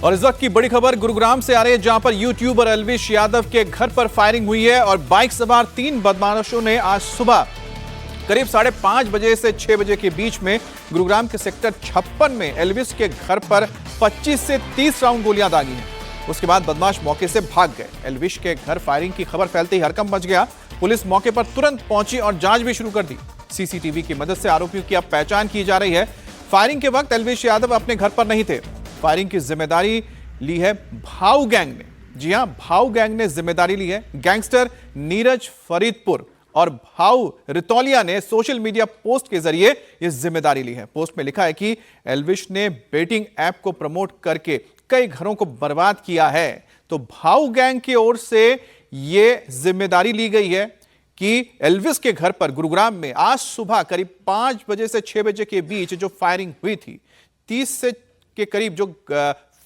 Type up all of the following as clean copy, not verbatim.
और इस वक्त की बड़ी खबर गुरुग्राम से आ रही है, जहां पर यूट्यूबर एल्विश यादव के घर पर फायरिंग हुई है और बाइक सवार 3 बदमाशों ने आज सुबह करीब 5:30 बजे से 6 बजे के बीच में गुरुग्राम के सेक्टर 56 में एल्विश के घर पर 25 से 30 राउंड गोलियां दागी हैं। उसके बाद बदमाश मौके से भाग गए। एल्विश के घर फायरिंग की खबर फैलते ही हड़कंप मच गया। पुलिस मौके पर तुरंत पहुंची और जांच भी शुरू कर दी। सीसीटीवी की मदद से आरोपियों की अब पहचान की जा रही है। फायरिंग के वक्त एल्विश यादव अपने घर पर नहीं थे। फायरिंग की जिम्मेदारी ली है भाऊ गैंग ने। जी हां, भाऊ गैंग ने जिम्मेदारी ली है। गैंगस्टर नीरज फरीदपुर और भाऊ रितौलिया ने सोशल मीडिया पोस्ट के जरिए यह जिम्मेदारी ली है। पोस्ट में लिखा है कि एल्विश ने बेटिंग ऐप को प्रमोट करके कई घरों को बर्बाद किया है। तो भाऊ गैंग की ओर से यह जिम्मेदारी ली गई है कि एल्विश के घर पर गुरुग्राम में आज सुबह करीब 5 बजे से 6 बजे के बीच जो फायरिंग हुई थी, 30 से के करीब जो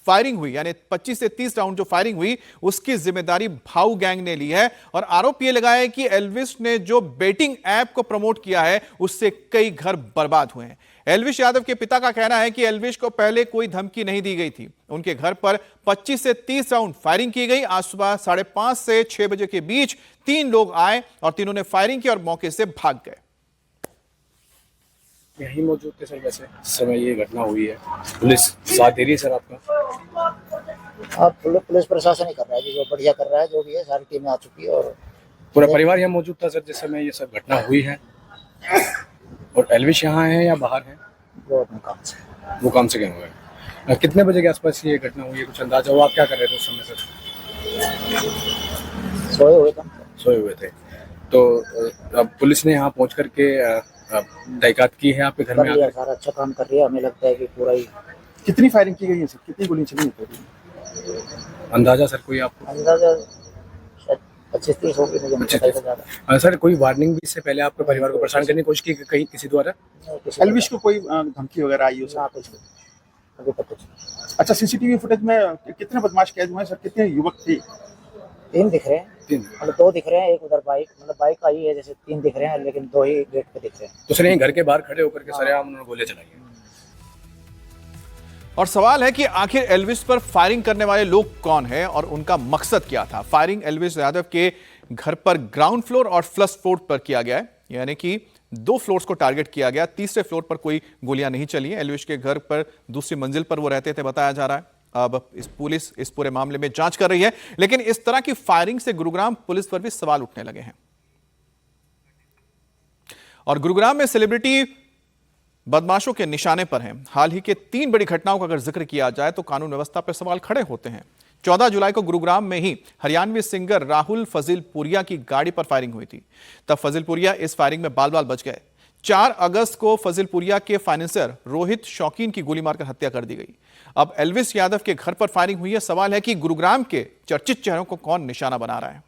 फायरिंग हुई, यानी 25 से 30 राउंड जो फायरिंग हुई, उसकी जिम्मेदारी भाऊ गैंग ने ली है। और आरोप यह लगाया है कि एल्विश ने जो बेटिंग ऐप को प्रमोट किया है, उससे कई घर बर्बाद हुए हैं। एल्विश यादव के पिता का कहना है कि एल्विश को पहले कोई धमकी नहीं दी गई थी। उनके घर पर 25 से 30 राउंड फायरिंग की गई। आज सुबह 5:30 से 6 बजे के बीच 3 लोग आए और तीनों ने फायरिंग की और मौके से भाग गए। यही मौजूद थे सर। वैसे समय ये घटना हुई है, पुलिस साथ दे रही है सर आपका? आप पुलिस प्रशासन ही कर रहा है, जो बढ़िया कर रहा है, जो भी है सारी टीमें आ चुकी है और पूरा परिवार यहाँ मौजूद था सर जिस समय ये सब घटना हुई है। और एल्विश यहाँ है या बाहर है? वो अपने काम से, वो काम से गए हुए हैं। कितने बजे के आसपास ये घटना हुई है, कुछ अंदाजा हो? आप क्या कर रहे थे उस समय सर? सोए हुए थे। तो अब पुलिस ने यहाँ पहुँच करके तहकीकात की है आपके घर में आकर? सारा अच्छा काम कर रही है। हमें लगता है कि पूरा ही। कितनी फायरिंग की गई है सर? कितनी गोलियां चली हैं? अंदाजा सर कोई आपको? अंदाजा 25-30 होगी, मुझे नहीं पता ज्यादा। सर कोई वार्निंग भी इससे पहले आपके परिवार को परेशान करने की कोशिश की कहीं किसी द्वारा? एल्विश को कोई धमकी वगैरह आई हो? अभी पता चला। अच्छा, सीसीटीवी फुटेज में कितने बदमाश कैद हुए हैं सर? कितने युवक थे? 3 दिख रहे हैं। 3 मतलब 2 दिख रहे हैं, एक उधर बाइक, मतलब बाइक आई है, जैसे 3 दिख रहे हैं, लेकिन 2 ही गेट पे दिख रहे हैं। तो सर यहीं घर के बाहर खड़े होकर के सरेआम उन्होंने गोलियां चलाई हैं। और सवाल है कि आखिर एल्विश पर फायरिंग करने वाले लोग कौन है और उनका मकसद क्या था। फायरिंग एल्विश यादव के घर पर ग्राउंड फ्लोर और फर्स्ट फ्लोर पर किया गया है, यानी कि 2 फ्लोर्स को टारगेट किया गया। तीसरे फ्लोर पर कोई गोलियां नहीं चली हैं। एल्विश के घर पर दूसरी मंजिल पर वो रहते थे, बताया जा रहा है। अब पुलिस इस पूरे मामले में जांच कर रही है, लेकिन इस तरह की फायरिंग से गुरुग्राम पुलिस पर भी सवाल उठने लगे हैं। और गुरुग्राम में सेलिब्रिटी बदमाशों के निशाने पर हैं। हाल ही के 3 बड़ी घटनाओं का अगर जिक्र किया जाए तो कानून व्यवस्था पर सवाल खड़े होते हैं। 14 जुलाई को गुरुग्राम में ही हरियाणवी सिंगर राहुल फजीलपुरिया की गाड़ी पर फायरिंग हुई थी। तब फजीलपुरिया इस फायरिंग में बाल बाल बच गए। 4 अगस्त को फजीलपुरिया के फाइनेंसर रोहित शौकीन की गोली मारकर हत्या कर दी गई। अब एल्विश यादव के घर पर फायरिंग हुई है। सवाल है कि गुरुग्राम के चर्चित चेहरों को कौन निशाना बना रहा है।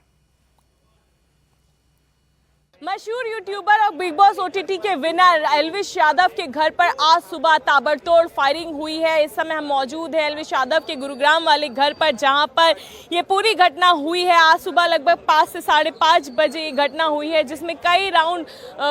मशहूर यूट्यूबर और बिग बॉस ओटीटी के विनर एल्विश यादव के घर पर आज सुबह ताबड़तोड़ फायरिंग हुई है। इस समय हम मौजूद हैं एल्विश यादव के गुरुग्राम वाले घर पर, जहां पर ये पूरी घटना हुई है। आज सुबह लगभग 5 से 5:30 बजे ये घटना हुई है, जिसमें कई राउंड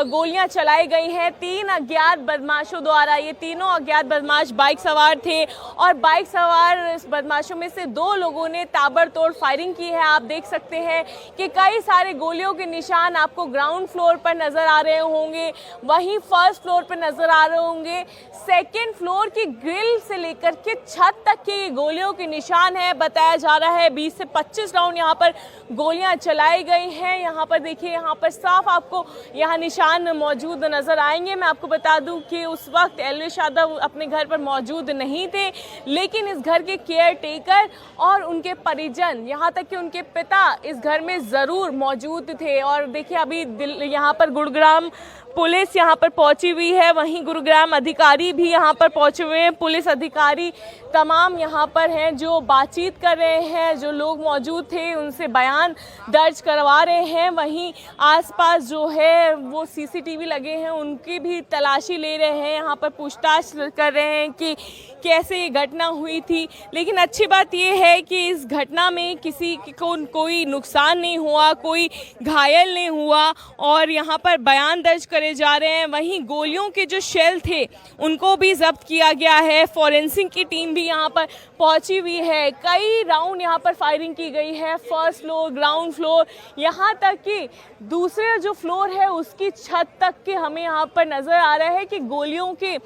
गोलियां चलाई गई हैं 3 अज्ञात बदमाशों द्वारा। ये तीनों अज्ञात बदमाश बाइक सवार थे और बाइक सवार इस बदमाशों में से 2 लोगों ने ताबड़तोड़ फायरिंग की है। आप देख सकते हैं कि कई सारे गोलियों के निशान आपको ग्राउंड फ्लोर पर नजर आ रहे होंगे, वहीं फर्स्ट फ्लोर पर नजर आ रहे होंगे। सेकंड फ्लोर की ग्रिल से लेकर के छत तक के ये गोलियों के निशान है। बताया जा रहा है 20 से 25 राउंड यहाँ पर गोलियां चलाई गई हैं। यहाँ पर देखिए, यहाँ पर साफ आपको यहाँ निशान मौजूद नजर आएंगे। मैं आपको बता दूं कि उस वक्त एल्विश यादव अपने घर पर मौजूद नहीं थे, लेकिन इस घर के केयर टेकर और उनके परिजन, यहाँ तक कि उनके पिता इस घर में जरूर मौजूद थे। और देखिए अभी यहाँ पर गुरुग्राम पुलिस यहाँ पर पहुंची हुई है, वहीं गुरुग्राम अधिकारी भी यहाँ पर पहुंचे हुए हैं। पुलिस अधिकारी तमाम यहाँ पर हैं जो बातचीत कर रहे हैं। जो लोग मौजूद थे उनसे बयान दर्ज करवा रहे हैं। वहीं आसपास जो है वो सीसीटीवी लगे हैं, उनकी भी तलाशी ले रहे हैं। यहाँ पर पूछताछ कर रहे हैं कि कैसे ये घटना हुई थी। लेकिन अच्छी बात ये है कि इस घटना में किसी को कोई नुकसान नहीं हुआ, कोई घायल नहीं हुआ। और यहाँ पर बयान दर्ज करे करे जा रहे हैं। वहीं गोलियों के जो शेल थे उनको भी जब्त किया गया है। फॉरेंसिक की टीम भी यहाँ पर पहुंची हुई है। कई राउंड यहाँ पर फायरिंग की गई है, फर्स्ट फ्लोर, ग्राउंड फ्लोर, यहाँ तक कि दूसरे जो फ्लोर है उसकी छत तक के हमें यहाँ पर नज़र आ रहा है कि गोलियों के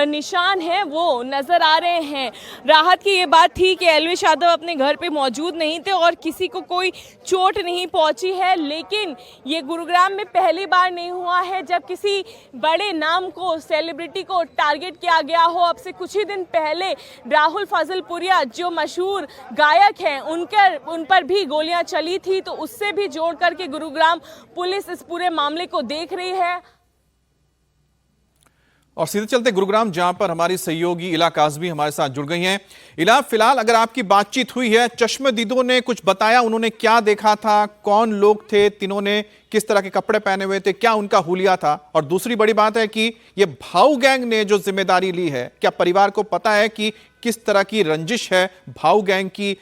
निशान हैं वो नज़र आ रहे हैं। राहत की ये बात थी कि एल्विश यादव अपने घर पे मौजूद नहीं थे और किसी को कोई चोट नहीं पहुंची है, लेकिन ये गुरुग्राम में पहली बार नहीं हुआ है जब किसी बड़े नाम को, सेलिब्रिटी को टारगेट किया गया हो। अब से कुछ ही दिन पहले राहुल फजलपुरिया जो मशहूर गायक हैं उन पर भी गोलियां चली थी, तो उससे भी जोड़ करके गुरुग्राम पुलिस इस पूरे मामले को देख रही है। और सीधे चलते गुरुग्राम, जहां पर हमारी सहयोगी इला काज़मी हमारे साथ जुड़ गई हैं। इला, फिलहाल अगर आपकी बातचीत हुई है, चश्मदीदों ने कुछ बताया, उन्होंने क्या देखा था, कौन लोग थे, तीनों ने किस तरह के कपड़े पहने हुए थे, क्या उनका हुलिया था? और दूसरी बड़ी बात है कि ये भाऊ गैंग ने जो जिम्मेदारी ली है, क्या परिवार को पता है कि किस तरह की रंजिश है भाऊ गैंग की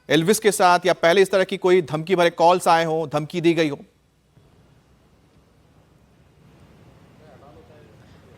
एल्विस के साथ, या पहले इस तरह की कोई धमकी भरे कॉल्स आए हो, धमकी दी गई हो?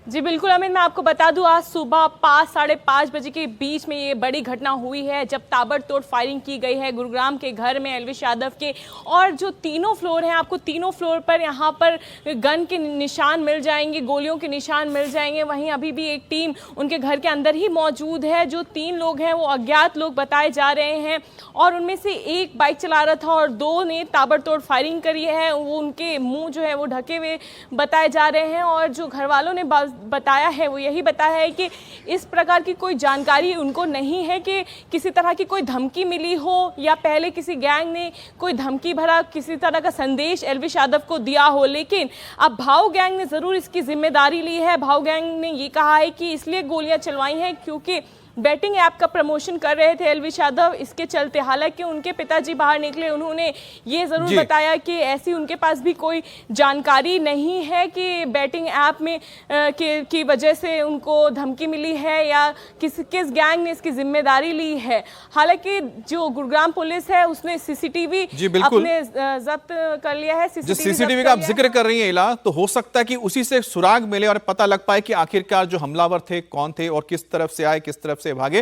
जी बिल्कुल अमित, मैं आपको बता दूं आज सुबह 5 साढ़े 5 बजे के बीच में ये बड़ी घटना हुई है जब ताबड़तोड़ फायरिंग की गई है गुरुग्राम के घर में एल्विश यादव के। और जो तीनों फ्लोर हैं, आपको तीनों फ्लोर पर यहाँ पर गन के निशान मिल जाएंगे, गोलियों के निशान मिल जाएंगे। वहीं अभी भी एक टीम उनके घर के अंदर ही मौजूद है। जो 3 लोग हैं वो अज्ञात लोग बताए जा रहे हैं और उनमें से एक बाइक चला रहा था और 2 ने ताबड़तोड़ फायरिंग करी है। वो उनके मुँह जो है वो ढके हुए बताए जा रहे हैं और जो घर वालों ने बताया है वो यही बताया है कि इस प्रकार की कोई जानकारी उनको नहीं है कि किसी तरह की कोई धमकी मिली हो या पहले किसी गैंग ने कोई धमकी भरा किसी तरह का संदेश एल्विश यादव को दिया हो। लेकिन अब भाऊ गैंग ने ज़रूर इसकी जिम्मेदारी ली है। भाऊ गैंग ने ये कहा है कि इसलिए गोलियां चलवाई हैं क्योंकि बैटिंग ऐप का प्रमोशन कर रहे थे एल्विश यादव, इसके चलते। हालांकि उनके पिताजी बाहर निकले, उन्होंने ये ज़रूर बताया कि ऐसी उनके पास भी कोई जानकारी नहीं है कि बैटिंग ऐप में की वजह से उनको धमकी मिली है या किस गैंग ने इसकी जिम्मेदारी ली है। हालांकि जो गुरुग्राम पुलिस है उसने सीसीटीवी अपने जब्त कर लिया है। सीसीटीवी का आप जिक्र कर रही है इला, तो हो सकता है कि उसी से सुराग मिले और पता लग पाए कि आखिरकार जो हमलावर थे कौन थे और किस तरफ से आए, किस तरफ से भागे।